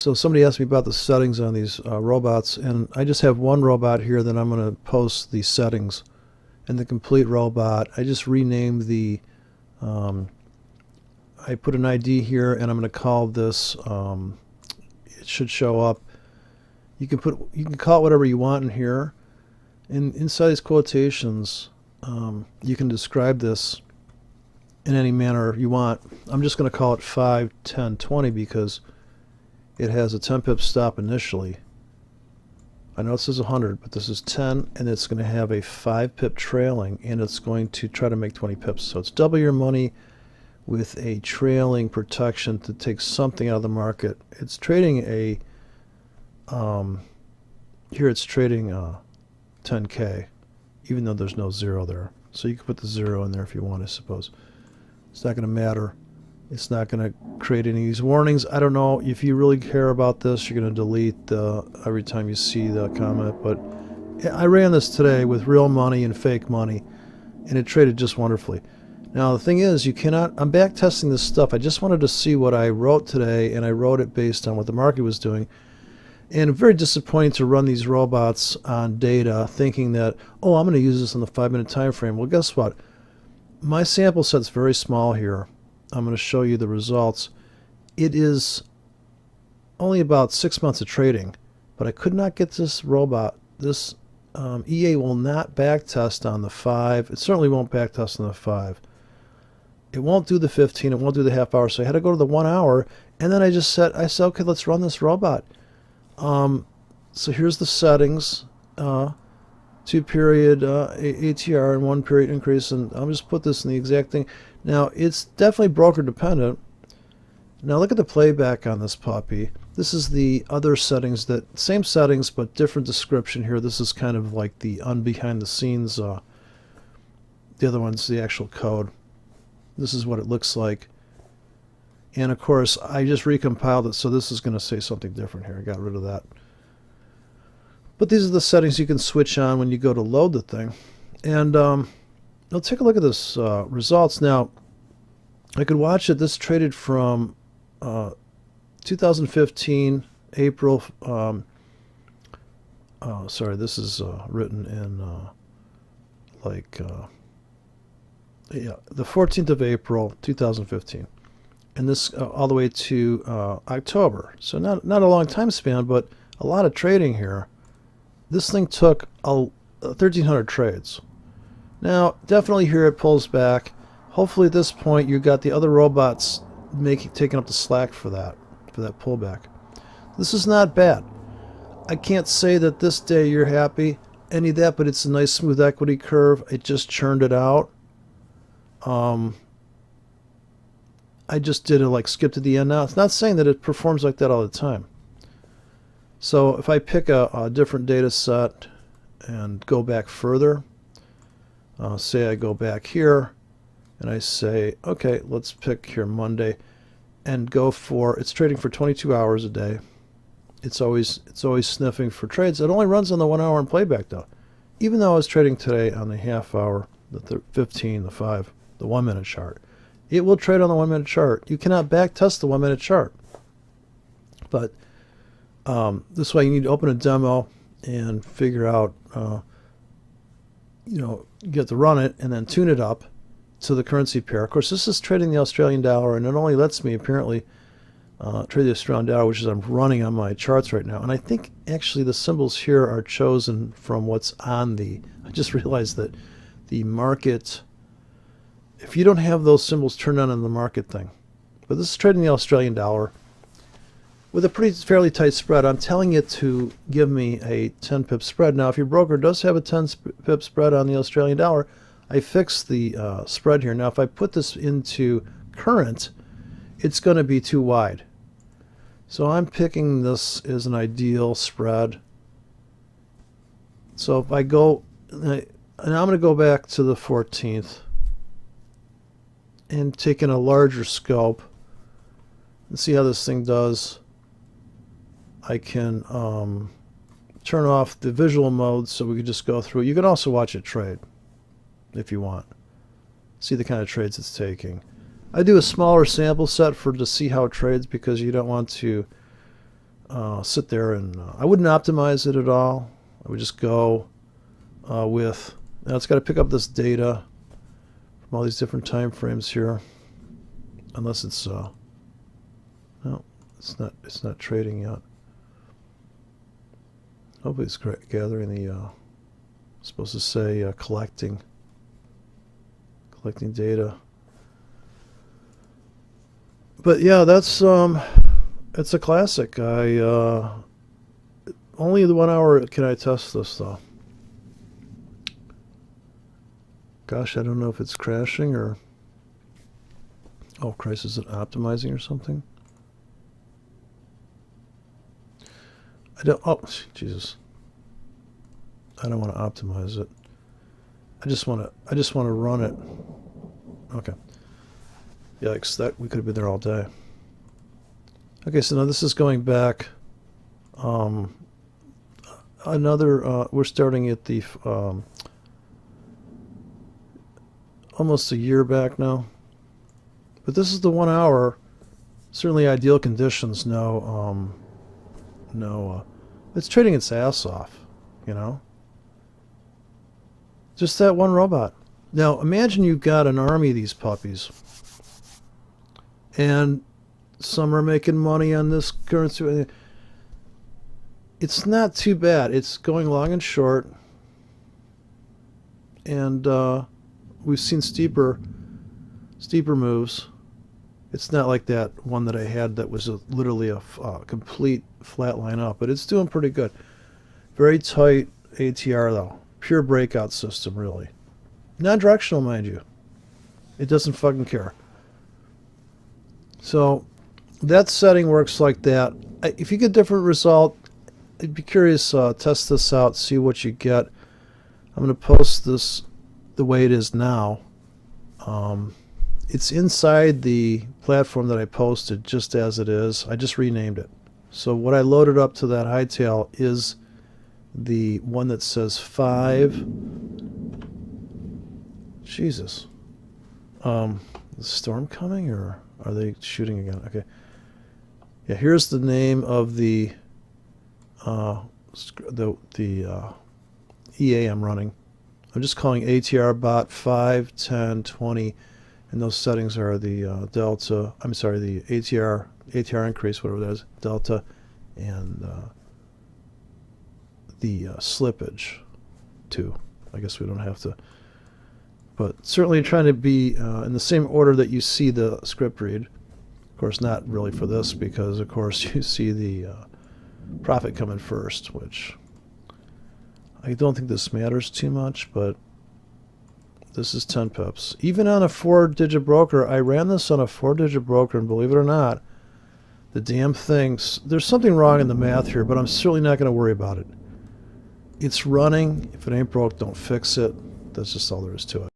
So somebody asked me about the settings on these robots, and I just have one robot here that I'm going to post the settings. And the complete robot, I just renamed the, I put an ID here, and I'm going to call this, it should show up. You can call it whatever you want in here. And inside these quotations, you can describe this in any manner you want. I'm just going to call it 5, 10, 20 because it has a 10 pip stop initially. I know it says 100, but this is 10, and it's going to have a 5 pip trailing, and it's going to try to make 20 pips. So it's double your money with a trailing protection to take something out of the market. It's trading a, here it's trading 10K, even though there's no zero there. So you can put the zero in there if you want, I suppose. It's not going to matter. It's not going to create any of these warnings. I don't know if you really care about this. You're going to delete every time you see the comment. But I ran this today with real money and fake money, and it traded just wonderfully. Now the thing is, you cannot. I'm back testing this stuff. I just wanted to see what I wrote today, and I wrote it based on what the market was doing. And very disappointing to run these robots on data, thinking that, oh, I'm going to use this in the 5-minute time frame. Well, guess what? My sample set's very small here. I'm going to show you the results. It is only about 6 months of trading, but I could not get this robot. This EA will not backtest on the 5. It certainly won't backtest on the 5. It won't do the 15. It won't do the half hour. So I had to go to the 1 hour, and then I said, okay, let's run this robot. So here's the settings. 2 period ATR and 1 period increase, and I'll just put this in the exact thing. Now it's definitely broker dependent. Now look at the playback on this puppy. This is the other settings, that same settings but different description here. This is kind of like the behind the scenes. The other one's the actual code. This is what it looks like. And of course I just recompiled it, so this is going to say something different here. I got rid of that. But these are the settings you can switch on when you go to load the thing. And now take a look at this results. Now, I could watch it. This traded from 2015, April. Sorry, this is written in the 14th of April, 2015. And this all the way to October. So not a long time span, but a lot of trading here. This thing took 1,300 trades. Now, definitely here it pulls back. Hopefully at this point you got the other robots taking up the slack for that pullback. This is not bad. I can't say that this day you're happy, any of that, but it's a nice smooth equity curve. It just churned it out. I just did it like skip to the end now. It's not saying that it performs like that all the time. So if I pick a different data set and go back further, say I go back here and I say, okay, let's pick here Monday and go for, it's trading for 22 hours a day. It's always sniffing for trades. It only runs on the 1 hour and playback though. Even though I was trading today on the half hour, the 15, the 5, the 1 minute chart. It will trade on the 1 minute chart. You cannot back test the 1 minute chart. But this way you need to open a demo and figure out, you get to run it and then tune it up to the currency pair. Of course, this is trading the Australian dollar, and it only lets me apparently trade the Australian dollar, which is I'm running on my charts right now. And I think actually the symbols here are chosen from what's on I just realized that the market, if you don't have those symbols turned on in the market thing. But this is trading the Australian dollar with a fairly tight spread. I'm telling it to give me a 10 pip spread. Now, if your broker does have a 10 pip spread on the Australian dollar, I fixed the spread here. Now, if I put this into current, it's going to be too wide. So I'm picking this as an ideal spread. So if I go, and I'm going to go back to the 14th and take in a larger scope and see how this thing does. I can turn off the visual mode so we can just go through. You can also watch it trade if you want. See the kind of trades it's taking. I do a smaller sample set to see how it trades because you don't want to sit there and I wouldn't optimize it at all. I would just go with, now it's got to pick up this data from all these different time frames here, unless it's no, it's not trading yet. Hopefully it's gathering the supposed to say collecting data. But yeah, that's it's a classic. I only the 1 hour can I test this though. Gosh, I don't know if it's crashing or, oh Christ, is it optimizing or something? I don't, oh Jesus, I don't want to optimize it. I just want to run it. Okay. Yikes, that we could have been there all day. Okay, so now this is going back another we're starting at the almost a year back now. But this is the 1 hour, certainly ideal conditions. No it's trading its ass off, you know. Just that one robot. Now imagine you've got an army of these puppies, and some are making money on this currency. It's not too bad. It's going long and short, and we've seen steeper moves. It's not like that one that I had that was literally a complete flat line up, but it's doing pretty good. Very tight ATR though. Pure breakout system, really. Non-directional, mind you. It doesn't fucking care. So that setting works like that. If you get a different result, I'd be curious, test this out, see what you get. I'm going to post this the way it is now. It's inside the platform that I posted just as it is. I just renamed it. So what I loaded up to that hightail is the one that says 5. Jesus. Is the storm coming or are they shooting again? Okay. Yeah, here's the name of the EA I'm running. I'm just calling ATR bot 5, 10, 20, and those settings are the delta. I'm sorry, the ATR increase, whatever that is, delta, and the slippage too. I guess we don't have to, but certainly trying to be in the same order that you see the script read. Of course, not really for this because, of course, you see the profit coming first, which I don't think this matters too much, but this is 10 pips. Even on a 4-digit broker, I ran this on a 4-digit broker, and believe it or not, the damn thing, there's something wrong in the math here, but I'm certainly not going to worry about it. It's running. If it ain't broke, don't fix it. That's just all there is to it.